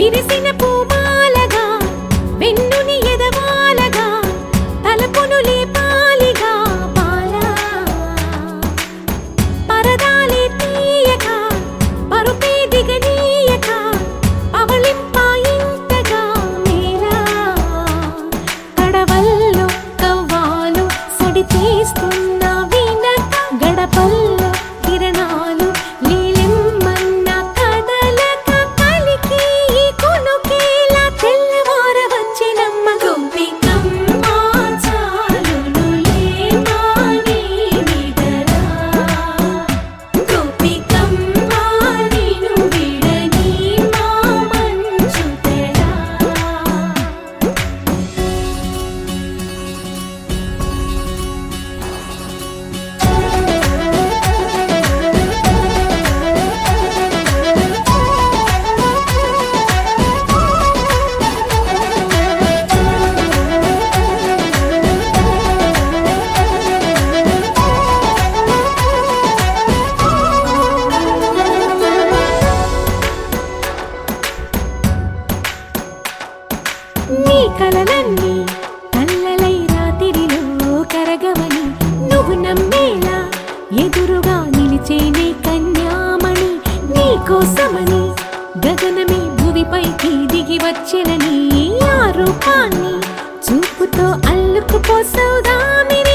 విరిసిన పూమాలగా వెన్నుని ఎదవాలగా తలపును లేపాలిగా బాలా పరదాలే తీయక పరుపే దిగనీయక అవలింపాయింతగా మేలా కడవల్లో కవ్వాలు సడి తీస్తున్న వినక గడపల్లో కిరణాలు లీలిమ్మన్న కదలక కలికి కొనుకేలా తెల్లవార వచ్చినమ్మ గోపికమ్మ చాలునులే మాని విడరా గోపికమ్మ నిను విడని మా మంచు తెరా నీ కలలన్నీ కల్లలై రాత్రిలో కరగవని నువ్వు నమ్మేలా ఎదురుగా నిలిచేనే కన్యామణి నీ కోసమని గగనమే భువిపైకి దిగి వచ్చెనని ఆ రూపాన్ని చూపుతో అల్లుకుపోసౌదామిని